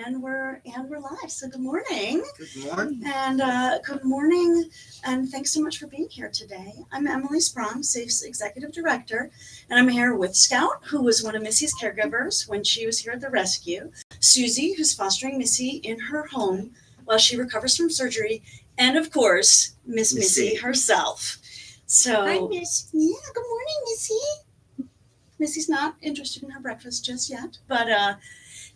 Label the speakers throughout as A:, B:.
A: And we're live. So good morning.
B: Good morning.
A: And good morning. And thanks so much for being here today. I'm Emily Sprong, Safe's Executive Director, and I'm here with Scout, who was one of Missy's caregivers when she was here at the rescue, Susie, who's fostering Missy in her home while she recovers from surgery, and of course, Miss Missy herself. So,
B: Hi, Miss.
A: Yeah, good morning, Missy. Missy's not interested in her breakfast just yet, but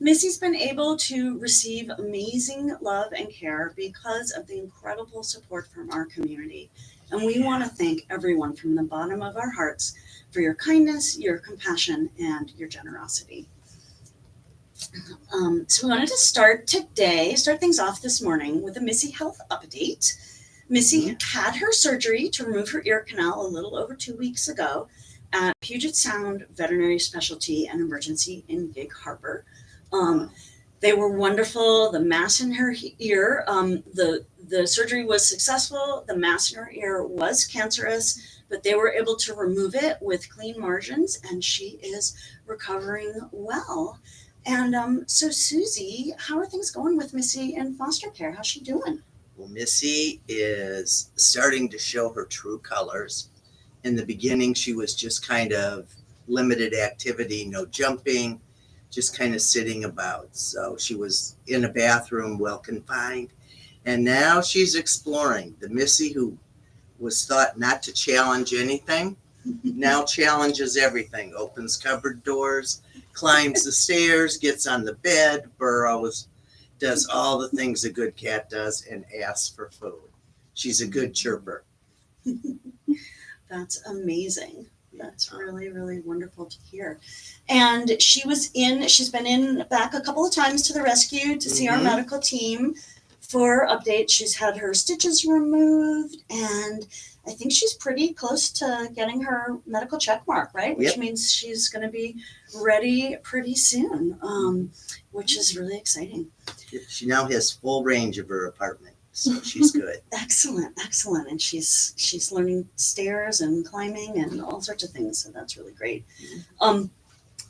A: Missy's been able to receive amazing love and care because of the incredible support from our community. And we want to thank everyone from the bottom of our hearts for your kindness, your compassion, and your generosity. So we wanted to start things off this morning with a Missy health update. Missy had her surgery to remove her ear canal a little over 2 weeks ago at Puget Sound Veterinary Specialty and Emergency in Gig Harbor. They were wonderful. The mass in her ear, the surgery was successful. The mass in her ear was cancerous, but they were able to remove it with clean margins, and she is recovering well. And so, Susie, how are things going with Missy in foster care? How's she doing?
B: Well, Missy is starting to show her true colors. In the beginning, she was just kind of limited activity, no jumping, just kind of sitting about. So she was in a bathroom, well confined. And now she's exploring. The Missy who was thought not to challenge anything, now challenges everything. Opens cupboard doors, climbs the stairs, gets on the bed, burrows, does all the things a good cat does, and asks for food. She's a good chirper.
A: That's amazing. That's really, really wonderful to hear. And she's been back a couple of times to the rescue to see our medical team for updates. She's had her stitches removed, and I think she's pretty close to getting her medical check mark, right? Which means she's going to be ready pretty soon, which is really exciting.
B: She now has full range of her apartment, so she's good.
A: Excellent. And she's learning stairs and climbing and all sorts of things, so that's really great.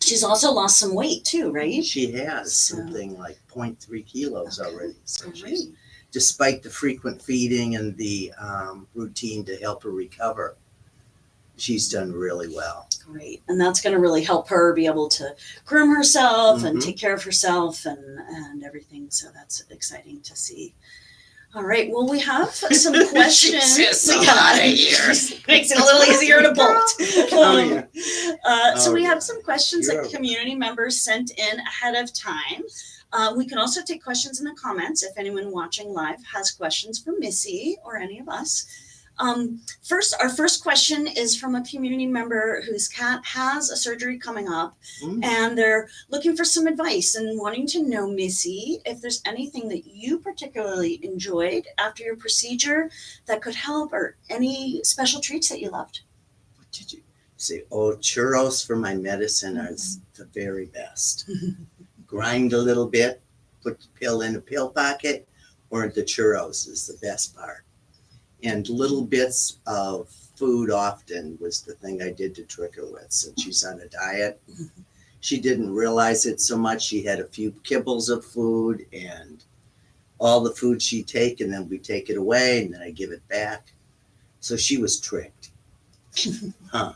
A: She's also lost some weight too, right?
B: She has something like 0.3 kilos already. So she's, despite the frequent feeding and the routine to help her recover, she's done really well.
A: Great. And that's going to really help her be able to groom herself and take care of herself and everything. So that's exciting to see. All right. Well, we have some questions.
B: Makes
A: it a little easier to bolt. So we have some questions that community members sent in ahead of time. We can also take questions in the comments if anyone watching live has questions for Missy or any of us. Our first question is from a community member whose cat has a surgery coming up, and they're looking for some advice and wanting to know, Missy, if there's anything that you particularly enjoyed after your procedure that could help, or any special treats that you loved.
B: What did you say? Oh, churros for my medicine are the very best. Grind a little bit, put the pill in a pill pocket, or the churros is the best part. And little bits of food often was the thing I did to trick her with. Since she's on a diet, she didn't realize it so much. She had a few kibbles of food, and all the food she'd take, and then we take it away, and then I give it back. So she was tricked. I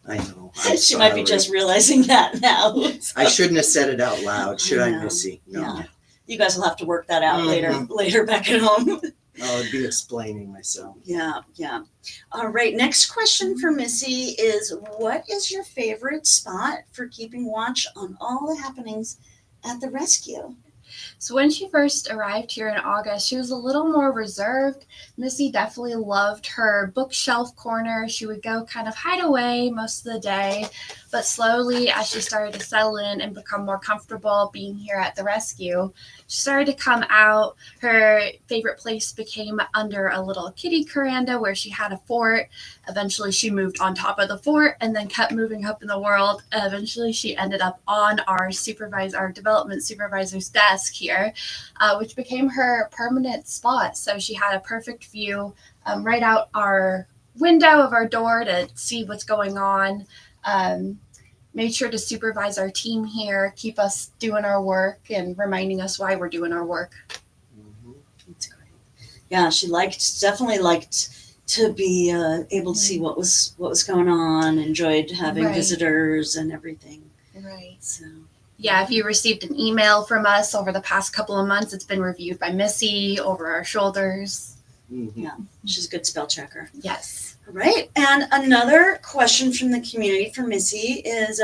B: know.
A: She might be just realizing that now. So.
B: I shouldn't have said it out loud, should I, Missy? No.
A: Yeah. You guys will have to work that out later back at home.
B: I'll be explaining myself.
A: Yeah. All right. Next question for Missy is, what is your favorite spot for keeping watch on all the happenings at the rescue?
C: So when she first arrived here in August, she was a little more reserved. Missy definitely loved her bookshelf corner. She would go kind of hide away most of the day, but slowly as she started to settle in and become more comfortable being here at the rescue, she started to come out. Her favorite place became under a little kitty veranda where she had a fort. Eventually she moved on top of the fort and then kept moving up in the world. Eventually she ended up on our development supervisor's desk here, which became her permanent spot. So she had a perfect view right out our window of our door to see what's going on. made sure to supervise our team here, keep us doing our work, and reminding us why we're doing our work.
A: That's great. Yeah, she definitely liked to be able to see what was going on. Enjoyed having
C: Right.
A: visitors and everything.
C: Right.
A: So
C: Yeah, if you received an email from us over the past couple of months, it's been reviewed by Missy over our shoulders.
A: she's a good spell checker.
C: Yes.
A: All right. And another question from the community for Missy is,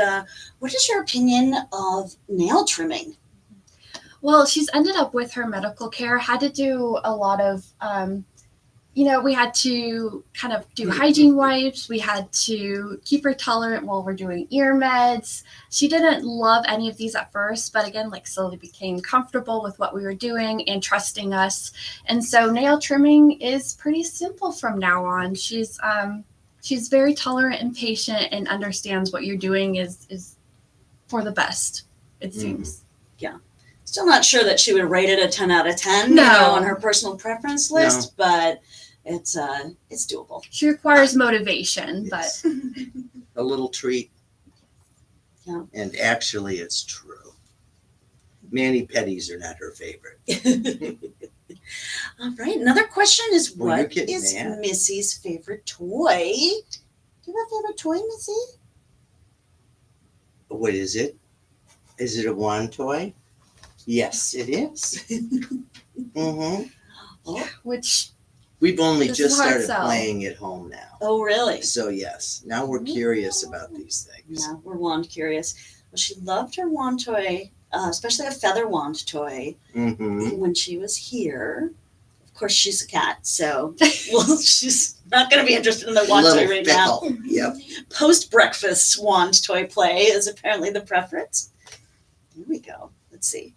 A: what is your opinion of nail trimming?
C: Well, she's ended up with her medical care, had to do a lot of, we had to kind of do hygiene wipes. We had to keep her tolerant while we're doing ear meds. She didn't love any of these at first, but again, slowly became comfortable with what we were doing and trusting us. And so nail trimming is pretty simple from now on. She's very tolerant and patient and understands what you're doing is for the best, it seems.
A: Still not sure that she would rate it a 10 out of 10
C: No.
A: on her personal preference list, but it's doable.
C: She requires motivation,
B: Yes.
C: but
B: A little treat.
A: Yeah.
B: And actually, it's true. Mani-pedis are not her favorite.
A: All right. Another question is,
B: Well, you're
A: what
B: getting
A: is
B: mad.
A: Missy's favorite toy? Do you have a favorite toy, Missy?
B: What is it? Is it a wand toy? Yes, it is.
C: which
B: We've only
C: This is
B: just
C: hard
B: started
C: sell.
B: playing at home now.
A: Oh, really?
B: So yes, now we're curious about these things.
A: Yeah, we're wand curious. Well, she loved her wand toy, especially a feather wand toy, when she was here. Of course, she's a cat, so she's not going to be interested in the wand toy right now.
B: Yep.
A: Post-breakfast wand toy play is apparently the preference. Here we go. Let's see.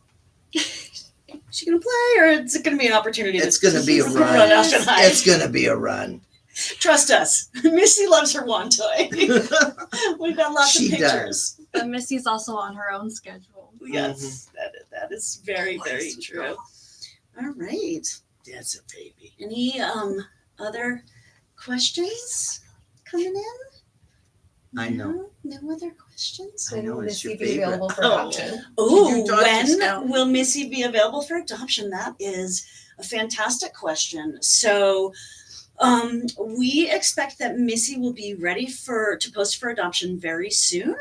A: Is she going to play, or is it going to be an opportunity?
B: It's going to be a
A: run
B: run.
A: off and hide?
B: It's going to be a run.
A: Trust us. Missy loves her wand toy. We've got lots
B: She
A: of pictures.
C: but Missy's also on her own schedule.
A: Yes, that is very, very
B: Bless
A: true.
B: her.
A: All right.
B: That's a baby.
A: Any other questions coming in?
B: I know.
A: No other questions?
B: I know,
D: Will
B: it's
D: Missy
B: your
D: be
B: favorite.
D: available for
A: Oh.
D: adoption?
A: Oh,
B: Did you talk to
A: when
B: Scout?
A: will Missy be available for adoption? That is a fantastic question. So we expect that Missy will be ready to post for adoption very soon.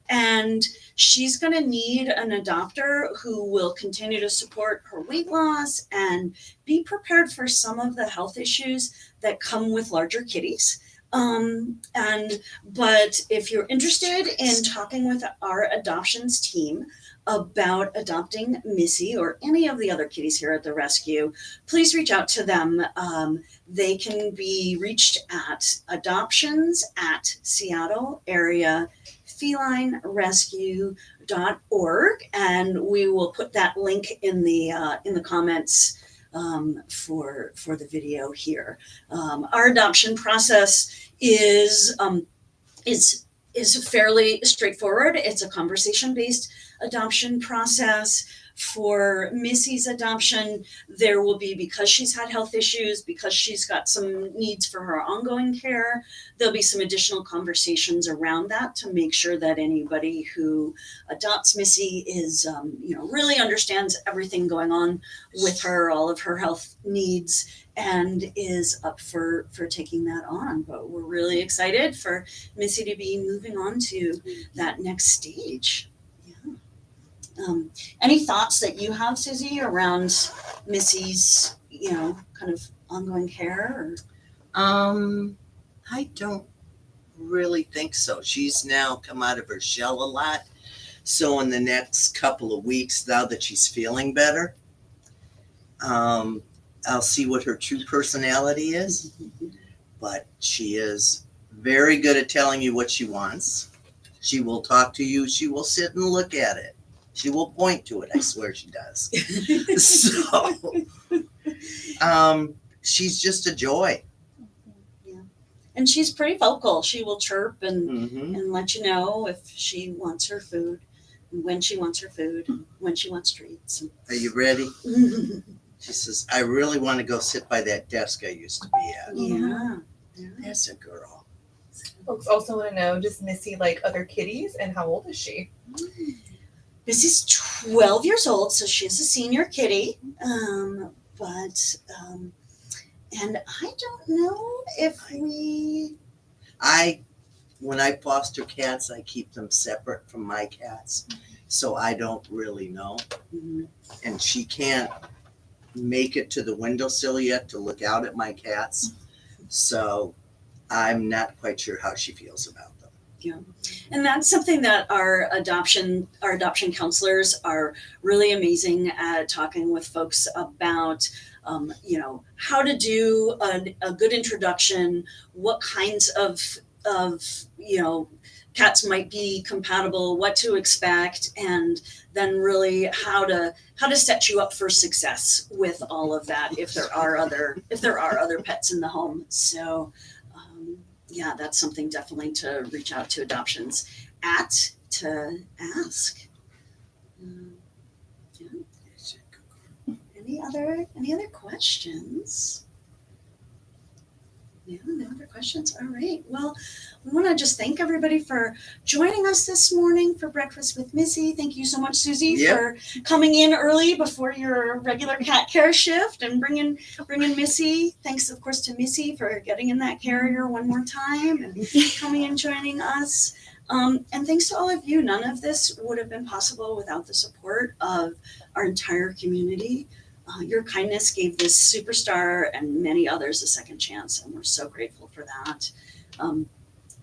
A: And she's going to need an adopter who will continue to support her weight loss and be prepared for some of the health issues that come with larger kitties. But if you're interested in talking with our adoptions team about adopting Missy or any of the other kitties here at the rescue, please reach out to them. They can be reached at adoptions@SeattleAreaFelineRescue.org, and we will put that link in the comments for the video here. Our adoption process is fairly straightforward. It's a conversation-based adoption process. For Missy's adoption, there will be, because she's had health issues, because she's got some needs for her ongoing care, there'll be some additional conversations around that to make sure that anybody who adopts Missy is, really understands everything going on with her, all of her health needs, and is up for taking that on. But we're really excited for Missy to be moving on to that next stage. Any thoughts that you have, Susie, around Missy's, kind of ongoing care?
B: I don't really think so. She's now come out of her shell a lot. So in the next couple of weeks, now that she's feeling better, I'll see what her true personality is. But she is very good at telling you what she wants. She will talk to you. She will sit and look at it. She will point to it. I swear she does. So, she's just a joy.
A: And she's pretty vocal. She will chirp and
B: Mm-hmm.
A: and let you know if she wants her food, and when she wants her food, and when she wants treats.
B: Are you ready? She says, I really want to go sit by that desk I used to be at.
A: Yeah.
B: That's a girl.
D: Folks also want to know, does Missy like other kitties, and how old is she?
A: Missy's 12 years old, so she's a senior kitty. But and I don't know if we.
B: When I foster cats, I keep them separate from my cats, so I don't really know. And she can't make it to the windowsill yet to look out at my cats, so I'm not quite sure how she feels about them.
A: Yeah, and that's something that our adoption counselors are really amazing at talking with folks about. How to do a good introduction, what kinds of cats might be compatible, what to expect, and then really how to set you up for success with all of that if there are other pets in the home. So yeah, that's something definitely to reach out to adoptions to ask. Yeah. Any other questions? Yeah, no other questions. All right. Well, we want to just thank everybody for joining us this morning for Breakfast with Missy. Thank you so much, Susie, for coming in early before your regular cat care shift and bringing Missy. Thanks, of course, to Missy for getting in that carrier one more time and coming and joining us. And thanks to all of you. None of this would have been possible without the support of our entire community. Your kindness gave this superstar and many others a second chance, and we're so grateful for that.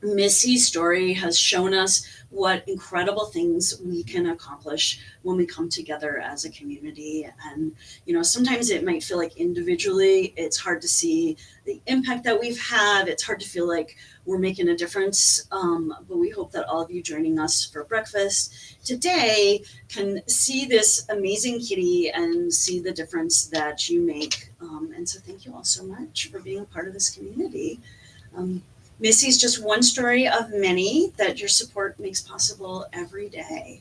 A: Missy's story has shown us what incredible things we can accomplish when we come together as a community. And, sometimes it might feel like individually it's hard to see the impact that we've had. It's hard to feel like we're making a difference. But we hope that all of you joining us for breakfast today can see this amazing kitty and see the difference that you make. And so thank you all so much for being a part of this community. Missy's just one story of many that your support makes possible every day.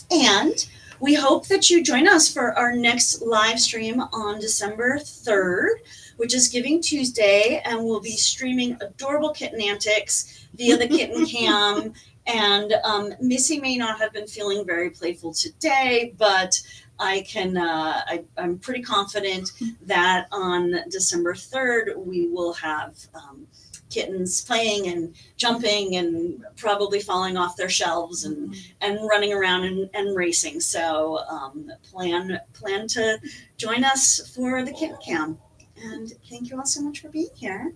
A: And we hope that you join us for our next live stream on December 3rd, which is Giving Tuesday, and we'll be streaming adorable kitten antics via the kitten cam. And Missy may not have been feeling very playful today, but I'm pretty confident that on December 3rd, we will have kittens playing and jumping and probably falling off their shelves and running around and racing. So plan to join us for the kitten cam. And thank you all so much for being here.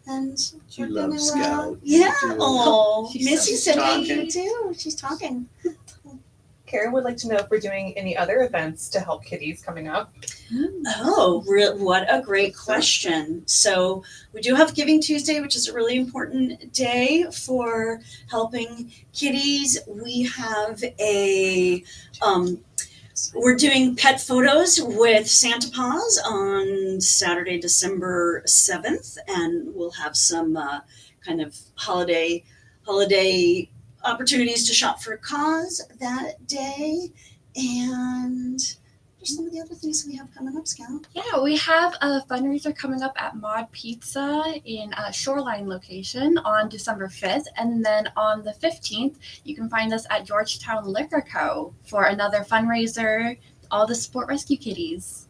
A: And
B: You love Scout.
A: Yeah.
B: You do.
A: Oh,
D: She's
A: Missy
D: so
A: said thank
B: talking.
A: you too. She's talking.
D: Karen would like to know if we're doing any other events to help kitties coming up.
A: Oh, what a great question. So we do have Giving Tuesday, which is a really important day for helping kitties. We have we're doing pet photos with Santa Paws on Saturday, December 7th, and we'll have some kind of holiday opportunities to shop for a cause that day. And there's some of the other things we have coming up, Scout.
C: Yeah, we have a fundraiser coming up at Mod Pizza in a Shoreline location on December 5th. And then on the 15th, you can find us at Georgetown Liquor Co. for another fundraiser, all the Sport Rescue Kitties.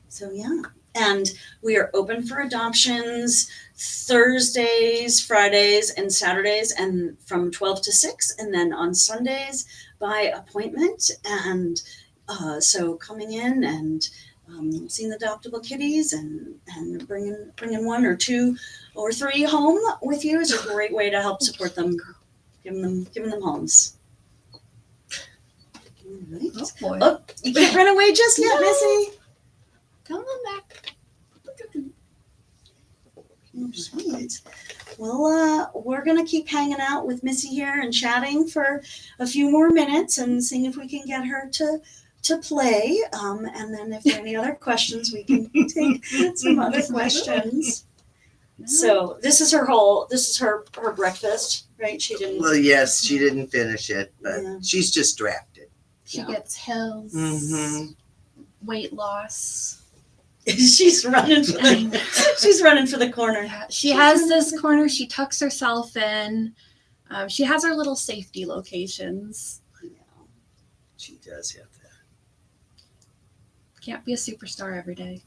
A: So yeah, and we are open for adoptions Thursdays, Fridays, and Saturdays, and from 12 to 6, and then on Sundays by appointment. And so coming in and seeing the adoptable kitties and bringing one or two or three home with you is a great way to help support them, giving them homes. All right.
C: Oh boy.
A: Oh, you can't run away just yet, Missy.
C: Come on back.
A: Right. Well, we're going to keep hanging out with Missy here and chatting for a few more minutes and seeing if we can get her to play. And then if there are any other questions, we can take some other questions. So this is her breakfast, right? She didn't.
B: Well, yes, she didn't finish it, but
A: Yeah.
B: she's distracted.
C: She gets hills, weight loss.
A: She's running for the corner.
C: Yeah, she has this corner she tucks herself in. She has her little safety locations.
B: She does have that.
C: Can't be a superstar every day.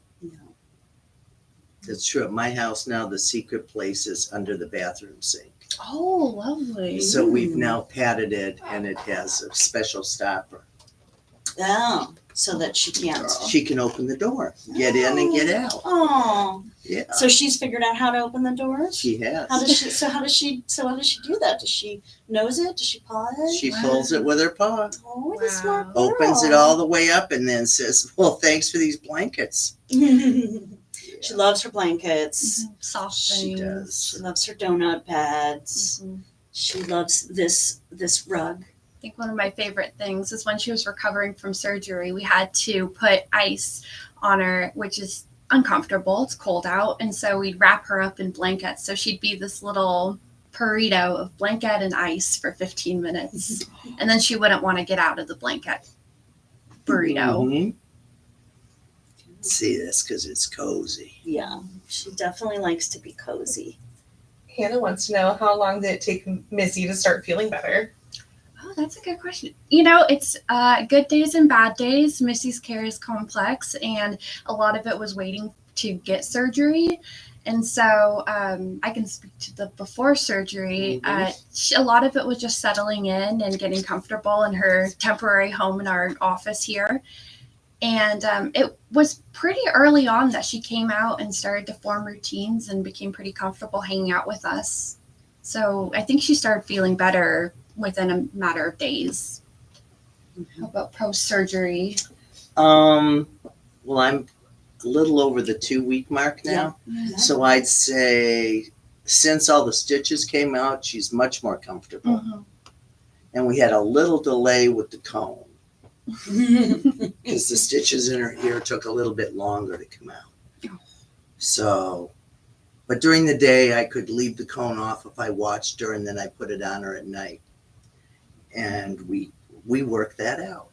B: That's true. At my house now, the secret place is under the bathroom sink.
C: Oh, lovely.
B: So we've now padded it, and it has a special stopper.
A: Oh, so that she can't.
B: She can open the door, get in and get out.
A: Oh,
B: Yeah,
A: so she's figured out how to open the doors.
B: she has.
A: How does she? So how does she do that? Does she nose it? Does she paw it?
B: She pulls it with her paw,
A: Oh, what a smart
C: Wow.
A: girl.
B: opens it all the way up, and then says, "Well, thanks for these blankets."
A: She loves her blankets.
C: Soft
B: She
C: things.
B: does.
A: She loves her donut pads.
C: Mhm.
A: She loves this rug.
C: I think one of my favorite things is when she was recovering from surgery, we had to put ice on her, which is uncomfortable. It's cold out. And so we'd wrap her up in blankets. So she'd be this little burrito of blanket and ice for 15 minutes. And then she wouldn't want to get out of the blanket burrito.
B: Mhm. See this because it's cozy.
A: Yeah, she definitely likes to be cozy.
D: Hannah wants to know, how long did it take Missy to start feeling better?
C: Oh, that's a good question. You know, it's good days and bad days. Missy's care is complex, and a lot of it was waiting to get surgery. And so I can speak to the before surgery. A lot of it was just settling in and getting comfortable in her temporary home in our office here. And it was pretty early on that she came out and started to form routines and became pretty comfortable hanging out with us. So I think she started feeling better within a matter of days. How about post-surgery?
B: Well, I'm a little over the 2-week mark now.
C: Yeah.
B: So I'd say since all the stitches came out, she's much more comfortable.
C: Mhm.
B: And we had a little delay with the cone because the stitches in her ear took a little bit longer to come out. So, but during the day, I could leave the cone off if I watched her, and then I put it on her at night. And we worked that out.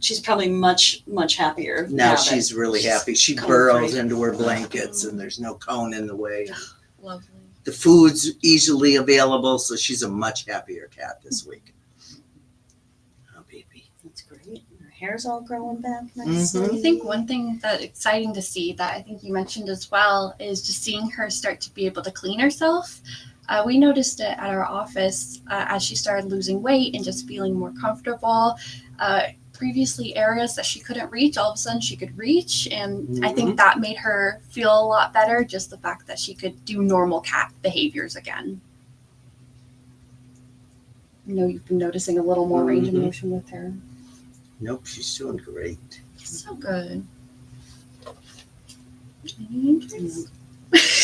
A: She's probably much happier
B: Now
A: that
B: she's really happy. She
A: cone
B: burrows
A: free.
B: into her blankets, and there's no cone in the way.
C: Lovely.
B: The food's easily available, so she's a much happier cat this week. Oh, baby.
A: That's great. Her hair's all growing back
B: Mm-hmm.
A: nicely.
C: I think one thing that's exciting to see that I think you mentioned as well is just seeing her start to be able to clean herself. We noticed it at our office as she started losing weight and just feeling more comfortable. Previously, areas that she couldn't reach, all of a sudden she could reach. And I think that made her feel a lot better, just the fact that she could do normal cat behaviors again. I know you've been noticing a little more range of motion with her.
B: Nope, she's doing great.
C: So good. Any interest?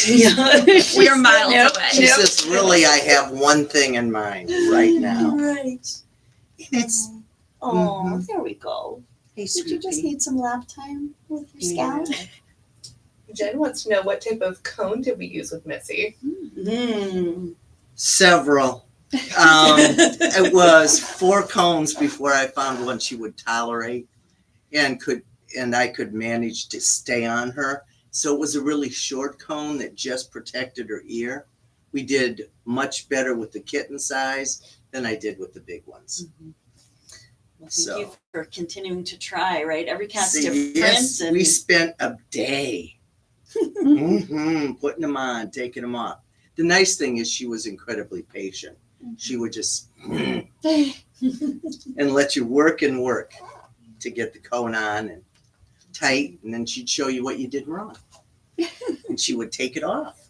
A: Yeah.
C: We're miles
A: Nope.
C: away.
B: She says, really, I have one thing in mind right now.
A: Right.
B: It's,
A: Oh, there we go.
B: hey,
A: Did you just need some lap time with your scout?
D: Jen wants to know, what type of cone did we use with Missy?
B: Several. It was 4 cones before I found one she would tolerate and I could manage to stay on her. So it was a really short cone that just protected her ear. We did much better with the kitten size than I did with the big ones.
A: Well, thank you for continuing to try, right? Every cat's different.
B: Yes,
A: and
B: we spent a day putting them on, taking them off. The nice thing is she was incredibly patient. She would just and let you work and work to get the cone on and tight, and then she'd show you what you did wrong. And she would take it off.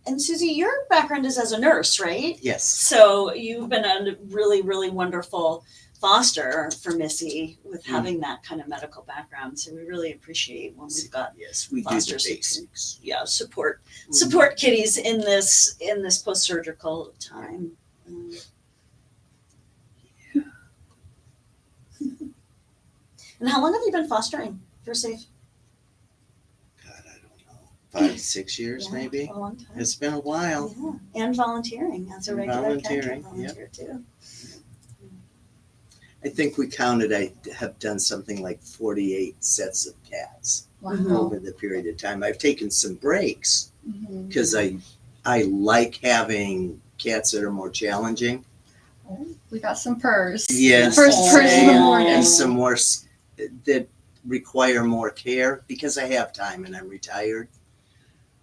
A: And Susie, your background is as a nurse, right?
B: Yes.
A: So you've been a really, really wonderful foster for Missy with having that kind of medical background. So we really appreciate when we've got
B: Yes, we do the
A: fosters who can,
B: basics.
A: support kitties in this post-surgical time. And how long have you been fostering for Safe?
B: God, I don't know. 5, 6 years
A: Yeah,
B: maybe.
A: a long time.
B: It's been a while.
A: Yeah, and volunteering as a regular cat
B: Volunteering,
A: volunteer too.
B: I think we counted, I have done something like 48 sets of cats
A: Mhm.
B: over the period of time. I've taken some breaks
C: Mhm.
B: because I like having cats that are more challenging.
C: Oh, we got some purrs.
B: Yes.
C: First purrs in the morning.
B: And some more that require more care because I have time and I'm retired.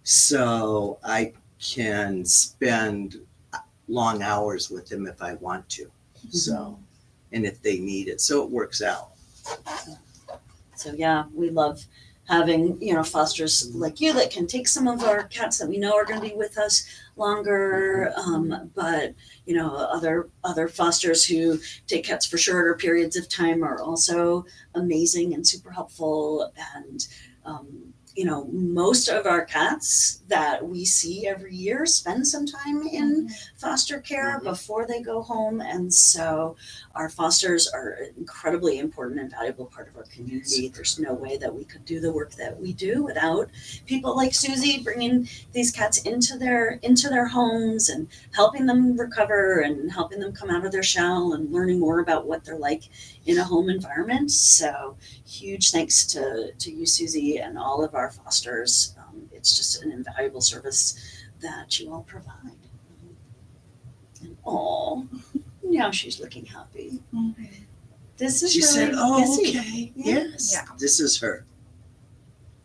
B: So I can spend long hours with them if I want to. So, and if they need it. So it works out.
A: So yeah, we love having, fosters like you that can take some of our cats that we know are going to be with us longer. But other fosters who take cats for shorter periods of time are also amazing and super helpful. And most of our cats that we see every year spend some time in foster care before they go home. And so our fosters are an incredibly important and valuable part of our community. There's no way that we could do the work that we do without people like Susie bringing these cats into their homes and helping them recover and helping them come out of their shell and learning more about what they're like in a home environment. So huge thanks to you, Susie, and all of our fosters. It's just an invaluable service that you all provide. And now she's looking happy.
C: Mhm.
A: This is
B: She
A: really
B: said, "Oh,
A: Missy."
B: okay,
A: Yeah.
B: yes,
C: Yeah.
B: this is her."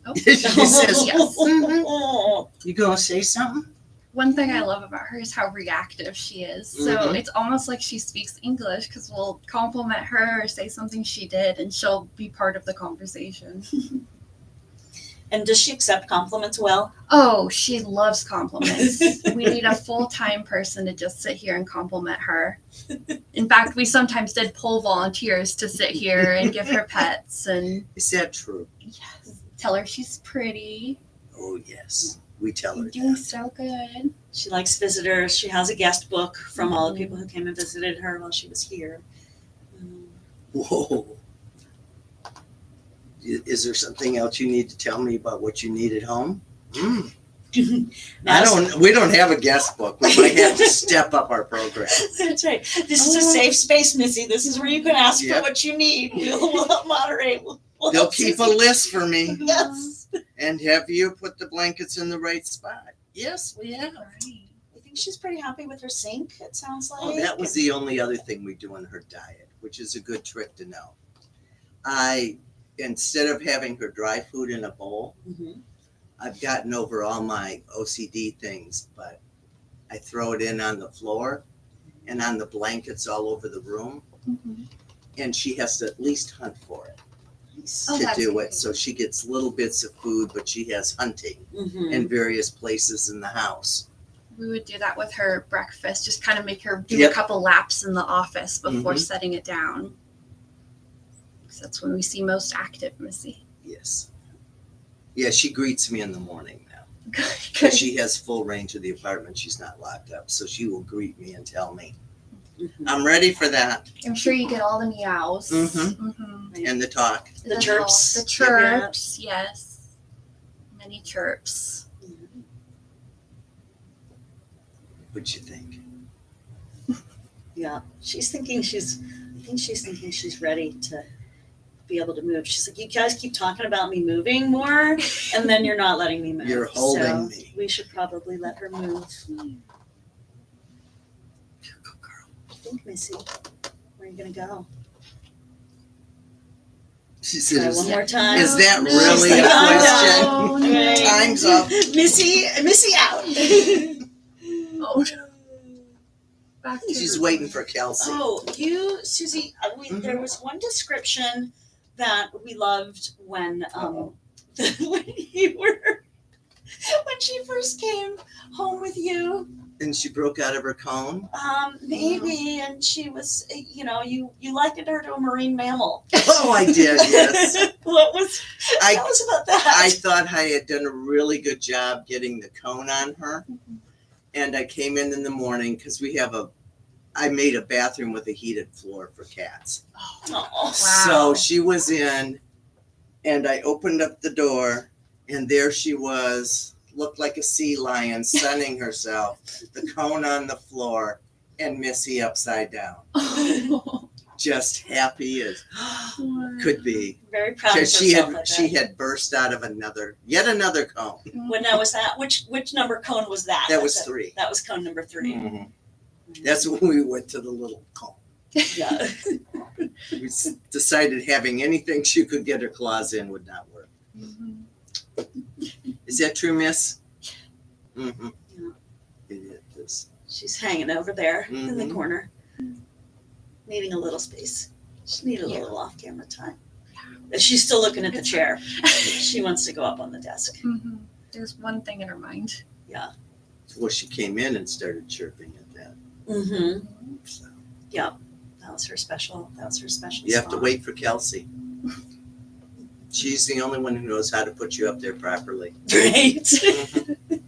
C: Oh.
B: She says,
C: Yes.
B: "Mhm. You gonna say something?"
C: One thing I love about her is how reactive she is. So
B: Mhm.
C: it's almost like she speaks English because we'll compliment her or say something she did and she'll be part of the conversation.
A: And does she accept compliments well?
C: Oh, she loves compliments. We need a full-time person to just sit here and compliment her. In fact, we sometimes did pull volunteers to sit here and give her pets and
B: Is that true?
C: tell her she's pretty.
B: Oh, yes. We tell her
C: You're doing
B: that.
C: so good.
A: She likes visitors. She has a guest book from all the people who came and visited her while she was here.
B: Whoa. Is there something else you need to tell me about what you need at home? We don't have a guest book. We might have to step up our program.
A: That's right. This is a safe space, Missy. This is where you can ask
B: Yep.
A: for what you need. We'll help moderate. We'll
B: They'll
A: help
B: keep a
A: Susie.
B: list for me
A: Yes.
B: and have you put the blankets in the right spot. Yes, we have.
A: I think she's pretty happy with her sink, it sounds like.
B: Oh, that was the only other thing we do in her diet, which is a good trick to know. Instead of having her dry food in a bowl,
A: Mhm.
B: I've gotten over all my OCD things, but I throw it in on the floor and on the blankets all over the room, and she has to at least hunt for it
A: Nice.
C: Oh,
B: to
C: that's
B: do
C: great.
B: it. So she gets little bits of food, but she has hunting
A: Mhm.
B: in various places in the house.
C: We would do that with her breakfast, just kind of make her do
B: Yep.
C: a couple laps in the office before
B: Mhm.
C: setting it down. Because that's when we see most active Missy.
B: Yes. Yeah, she greets me in the morning now.
C: Good.
B: Because she has full range of the apartment. She's not locked up. So she will greet me and tell me,
A: Mhm.
B: I'm ready for that.
C: I'm sure you get all the meows.
B: Mhm.
C: Mhm.
B: And the talk.
A: The chirps.
C: The chirps, yes. Many chirps.
B: What'd you think?
A: Yeah. I think she's thinking she's ready to be able to move. She's like, you guys keep talking about me moving more, and then you're not letting me move.
B: You're holding
A: So
B: me.
A: we should probably let her move.
B: Good girl.
A: I think, Missy. Where are you going to go?
B: She
A: Try
B: says,
A: one more time.
B: is that
C: No.
B: really
A: She's
B: a
A: like,
C: oh,
B: question?
C: no.
B: Time's up.
A: Missy out.
C: Oh, back to
B: She's
C: her.
B: waiting for Kelsey.
A: Oh, Susie, there was one description that we loved when when she first came home with you.
B: And she broke out of her cone.
A: Maybe, and she was, you likened her to a marine mammal.
B: Oh, I did, yes.
A: Tell us about that.
B: I thought I had done a really good job getting the cone on her. And I came in the morning because I made a bathroom with a heated floor for cats.
A: Oh,
B: So she was in, and I opened up the door, and there she was, looked like a sea lion sunning herself, the cone on the floor, and Missy upside down. just happy as could be.
A: Very proud of
B: Because
A: herself.
B: she had burst out of yet another cone.
A: When that was that, which number cone was that?
B: That was 3.
A: That was cone number 3.
B: Mhm. That's when we went to the little cone.
A: Yeah.
B: We decided having anything she could get her claws in would not work. Is that true, Miss? Mm-hmm.
A: Yeah.
B: It is.
A: She's hanging over there in the
B: Mhm.
A: corner, needing a little space. She needed a little off-camera time. She's still looking at the chair. She wants to go up on the desk.
C: There's one thing in her mind.
A: Yeah.
B: Well, she came in and started chirping at that.
A: Mm-hmm.
B: So
A: Yeah. That was her special.
B: you have to
A: spot.
B: wait for Kelsey. She's the only one who knows how to put you up there properly.
A: Right.
B: Mhm.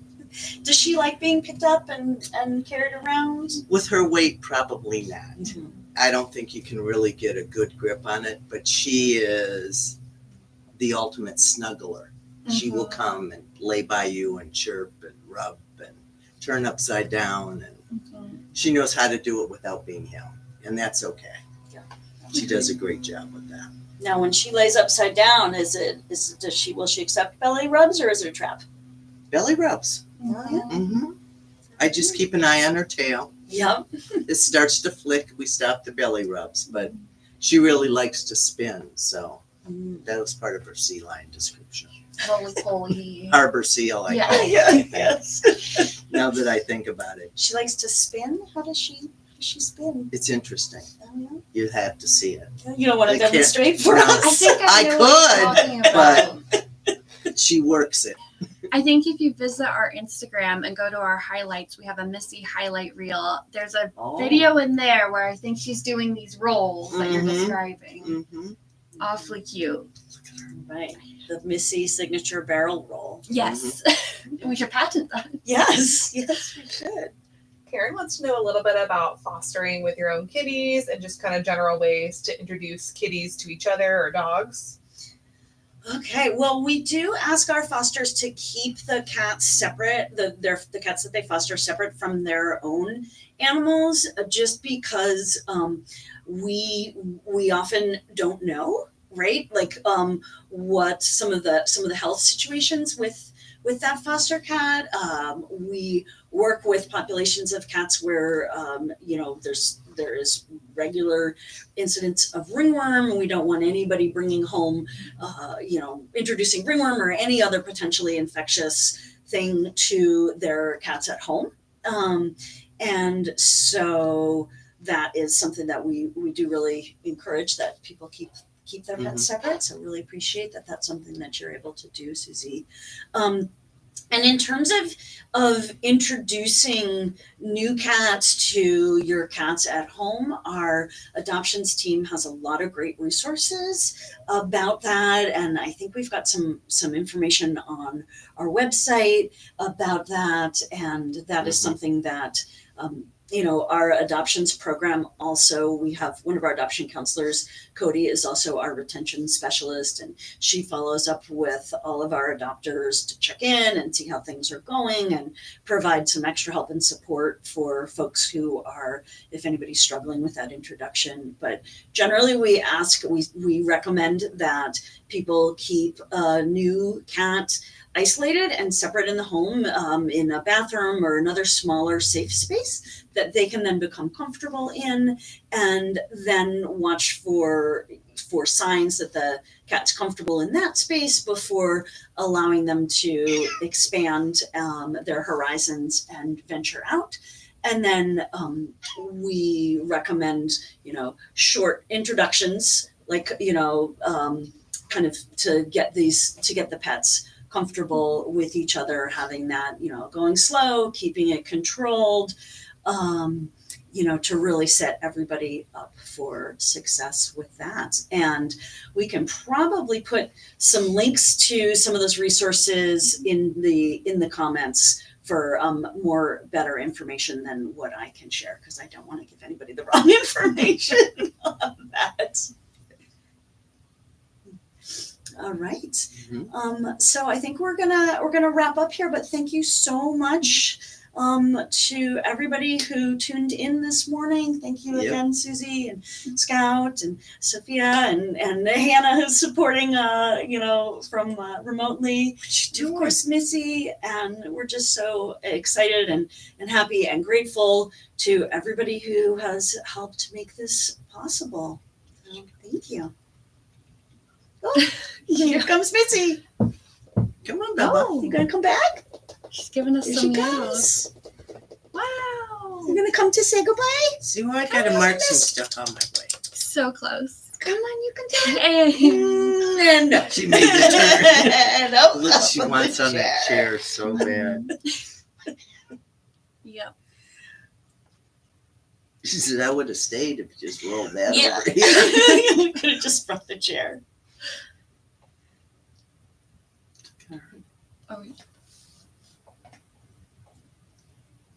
A: Does she like being picked up and carried around?
B: With her weight, probably not.
A: Mm-hmm.
B: I don't think you can really get a good grip on it, but she is the ultimate snuggler. She will come and lay by you and chirp and rub and turn upside down, and she knows how to do it without being held, and that's okay.
A: Yeah.
B: She does a great job with that.
A: Now, when she lays upside down, will she accept belly rubs or is it a trap?
B: Belly rubs.
A: Mm-hmm.
B: I just keep an eye on her tail.
A: Yep.
B: It starts to flick, we stop the belly rubs, but she really likes to spin, so that was part of her sea lion description.
C: Roly-poly.
B: Harbor seal, I
C: Yeah.
B: call it.
A: Yes.
B: Now that I think about it.
A: She likes to spin. How does she spin?
B: It's interesting.
A: Oh, yeah.
B: You have to see it.
A: You don't want to
B: I can't-
A: demonstrate for
B: No.
A: us?
C: I think I
B: I
C: know what you're talking about.
B: She works it.
C: I think if you visit our Instagram and go to our highlights, we have a Missy highlight reel. There's a video in there where I think she's doing these rolls that you're
B: Mhm.
C: describing.
B: Mm-hmm.
C: Awfully cute.
A: Right. The Missy signature barrel roll.
C: Yes. We should patent that.
A: Yes. Yes, we should.
D: Karen wants to know a little bit about fostering with your own kitties and just kind of general ways to introduce kitties to each other or dogs.
A: Okay, well, we do ask our fosters to keep the cats separate, the cats that they foster separate from their own animals, just because we often don't know, right? Like what some of the health situations with that foster cat. We work with populations of cats where there is regular incidents of ringworm, and we don't want anybody bringing home, introducing ringworm or any other potentially infectious thing to their cats at home. And so that is something that we do really encourage, that people keep their pets separate. So really appreciate that that's something that you're able to do, Susie. And in terms of introducing new cats to your cats at home, our adoptions team has a lot of great resources about that. And I think we've got some information on our website about that. And that is something that, our adoptions program also, we have one of our adoption counselors, Cody, is also our retention specialist, and she follows up with all of our adopters to check in and see how things are going and provide some extra help and support for folks who are, if anybody's struggling with that introduction. But generally we recommend that people keep a new cat isolated and separate in the home, in a bathroom or another smaller safe space that they can then become comfortable in, and then watch for signs that the cat's comfortable in that space before allowing them to expand their horizons and venture out. And then we recommend, short introductions, like, kind of to get the pets comfortable with each other, having that, going slow, keeping it controlled, to really set everybody up for success with that. And we can probably put some links to some of those resources in the comments for better information than what I can share, because I don't want to give anybody the wrong information on that. All right. So I think we're gonna wrap up here, but thank you so much To everybody who tuned in this morning, thank you
B: Yep.
A: again, Susie and Scout and Sophia and Hannah, who's supporting, from remotely. Of course, Missy, and we're just so excited and happy and grateful to everybody who has helped make this possible. So, thank you. Oh, here comes Missy.
B: Come on, Bella.
A: Oh, you gonna come back?
C: She's giving us
A: Here
C: some
A: she
C: meows.
A: comes.
C: Wow.
A: You're gonna come to say goodbye?
B: See, well, I gotta
A: Come on,
B: mark some
A: Miss.
B: stuff on my way.
C: So close.
A: Come on, you can do it.
C: Hey.
A: And no.
B: She made the turn.
A: Nope.
B: Look, she wants on that chair so bad.
C: Yep.
B: She said, I would have stayed if you just rolled that
A: Yeah.
B: over here.
A: You could have just brought the chair.
C: Oh,